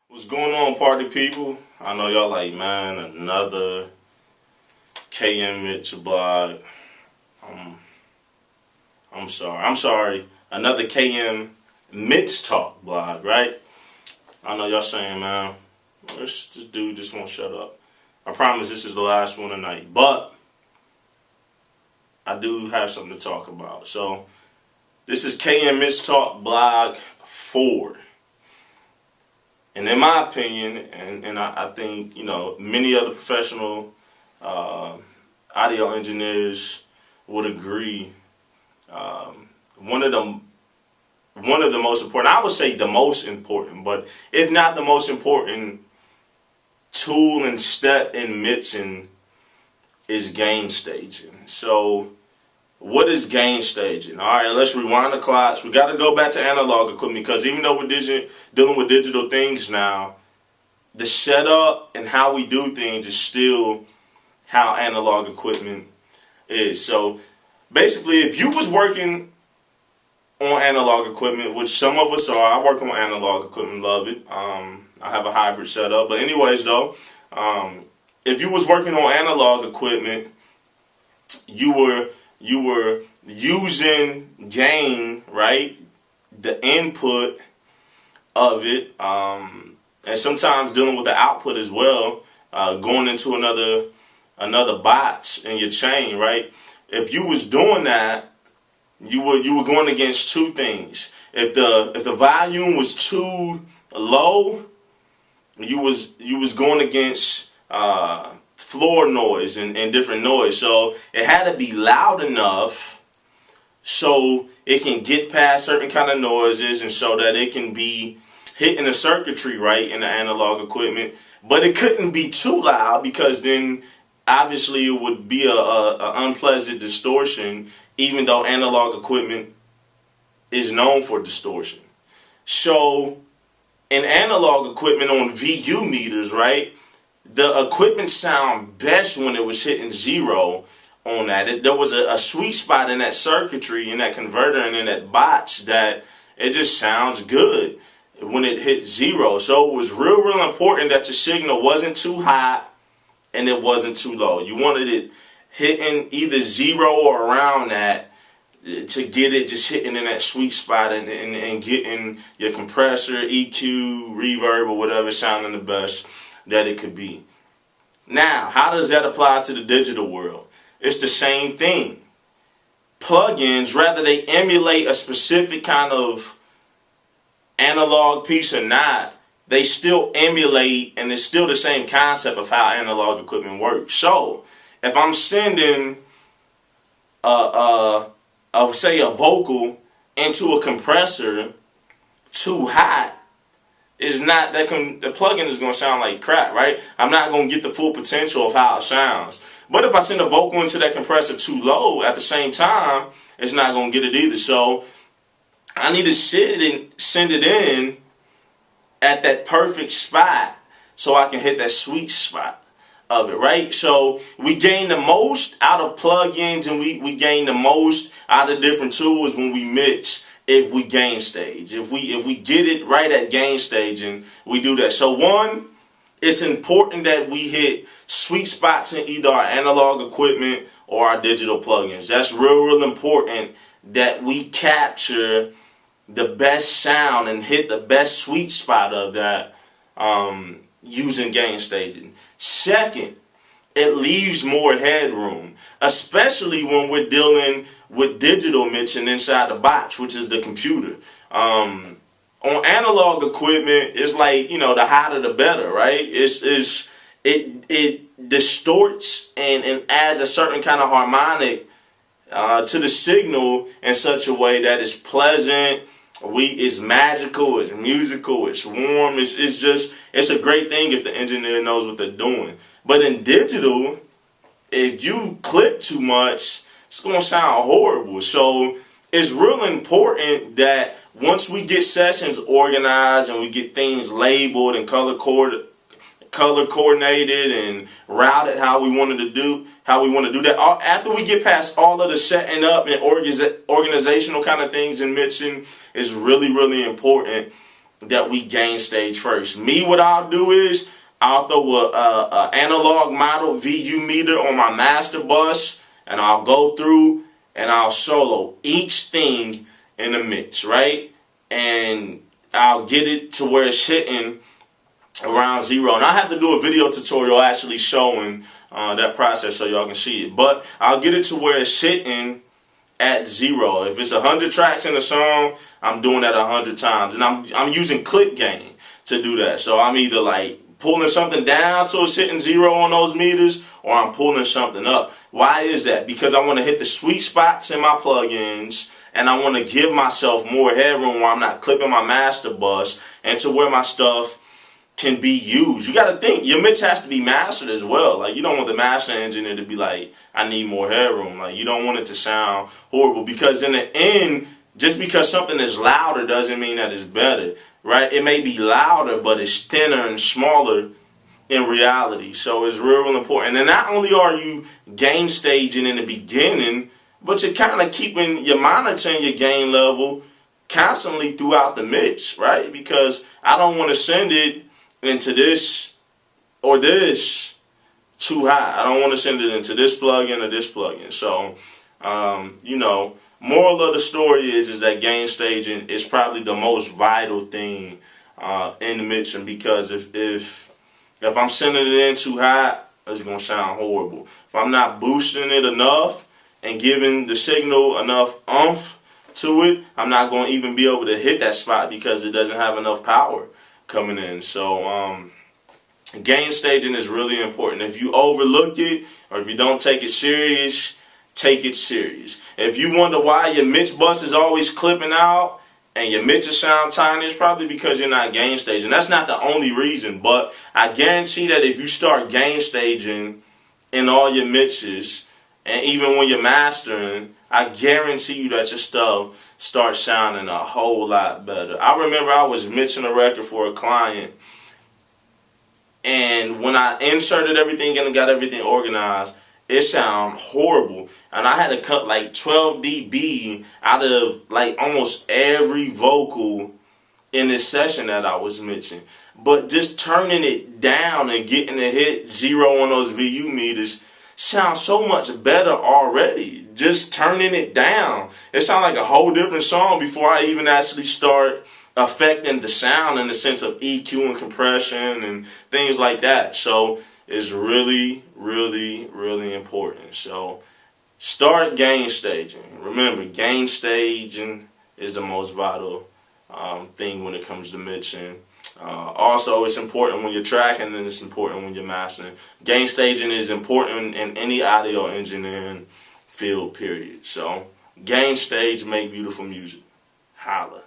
What's going on, party people? I know y'all like, man, another KM Mitchell blog. Um, I'm sorry, another KM Mitch Talk blog, right? I know y'all saying, man, this dude just won't shut up. I promise this is the last one tonight, but I do have something to talk about. So, this is KM Mitch Talk blog 4. And in my opinion, and I think, many other professional audio engineers would agree, one of the most important, I would say the most important, but if not the most important tool and step in mixing is gain staging. So what is gain staging? All right, let's rewind the clocks. We got to go back to analog equipment because even though we're dealing with digital things now, the setup and how we do things is still how analog equipment is. So basically, if you was working on analog equipment, which some of us are, I work on analog equipment, love it. I have a hybrid setup. But anyways, though, if you was working on analog equipment, you were using gain, right? The input of it, and sometimes dealing with the output as well, going into another box in your chain, right? If you was doing that, you were going against two things. If the volume was too low, you was going against floor noise and different noise. So it had to be loud enough so it can get past certain kind of noises and so that it can be hitting the circuitry right in the analog equipment. But it couldn't be too loud because then obviously it would be a unpleasant distortion, even though analog equipment is known for distortion. So in analog equipment on VU meters, right, the equipment sound best when it was hitting zero on that. There was a sweet spot in that circuitry, in that converter, and in that box that it just sounds good when it hit zero. So it was real important that your signal wasn't too high and it wasn't too low. You wanted it hitting either zero or around that to get it just hitting in that sweet spot and getting your compressor, EQ, reverb, or whatever sounding the best that it could be. Now, how does that apply to the digital world? It's the same thing. Plugins, rather they emulate a specific kind of analog piece or not, they still emulate, and it's still the same concept of how analog equipment works. So, if I'm sending say a vocal into a compressor too hot, is not that the plugin is going to sound like crap, right? I'm not going to get the full potential of how it sounds. But if I send a vocal into that compressor too low at the same time, it's not going to get it either. So I need to send it in at that perfect spot so I can hit that sweet spot of it, right? So we gain the most out of plugins and we gain the most out of different tools when we mix. If we gain stage, if we get it right at gain staging, we do that. So one, it's important that we hit sweet spots in either our analog equipment or our digital plugins. That's real important that we capture the best sound and hit the best sweet spot of that using gain staging. Second, it leaves more headroom, especially when we're dealing with digital mixing inside the box, which is the computer. On analog equipment, it's like, the hotter the better, right? It distorts and adds a certain kind of harmonic to the signal in such a way that it's pleasant, it's magical, it's musical, it's warm, it's a great thing if the engineer knows what they're doing. But in digital, if you clip too much, it's going to sound horrible. So it's real important that once we get sessions organized and we get things labeled and color coordinated and routed how we want to do that, after we get past all of the setting up and organizational kind of things in mixing, is really important that we gain stage first. Me, what I'll do is I'll throw a analog model VU meter on my master bus, and I'll go through and I'll solo each thing in the mix, right? And I'll get it to where it's hitting around 0. And I have to do a video tutorial actually showing that process so y'all can see it. But I'll get it to where it's hitting at 0. If it's 100 tracks in a song, I'm doing that 100 times. And I'm using click gain to do that. So I'm either like pulling something down so it's hitting 0 on those meters, or I'm pulling something up. Why is that? Because I want to hit the sweet spots in my plugins, and I want to give myself more headroom where I'm not clipping my master bus, and to where my stuff can be used. You got to think, your mix has to be mastered as well. Like, you don't want the master engineer to be like, I need more headroom. Like, you don't want it to sound horrible, because in the end, just because something is louder doesn't mean that it's better, right? It may be louder, but it's thinner and smaller in reality. So it's real important. And not only are you gain staging in the beginning, but you're kind of you're monitoring your gain level constantly throughout the mix, right? Because I don't want to send it into this or this too high. I don't want to send it into this plugin or this plugin. So, you know, moral of the story is that gain staging is probably the most vital thing in the mixing, because if I'm sending it in too high, it's going to sound horrible. If I'm not boosting it enough and giving the signal enough oomph to it, I'm not going to even be able to hit that spot because it doesn't have enough power coming in. So gain staging is really important. If you overlook it, or if you don't take it serious, take it serious. If you wonder why your mix bus is always clipping out and your mixes sound tiny, it's probably because you're not gain staging. That's not the only reason, but I guarantee that if you start gain staging in all your mixes, and even when you're mastering, I guarantee you that your stuff starts sounding a whole lot better. I remember I was mixing a record for a client, and when I inserted everything in and got everything organized, it sounded horrible. And I had to cut like 12 dB out of like almost every vocal in this session that I was mixing. But just turning it down and getting to hit 0 on those VU meters sounds so much better already. Just turning it down, it sounds like a whole different song before I even actually start affecting the sound in the sense of EQ and compression and things like that. So it's really, really, really important. So start gain staging. Remember, gain staging is the most vital thing when it comes to mixing. Also, it's important when you're tracking, and it's important when you're mastering. Gain staging is important in any audio engineering field, period. So gain stage, make beautiful music. Holla.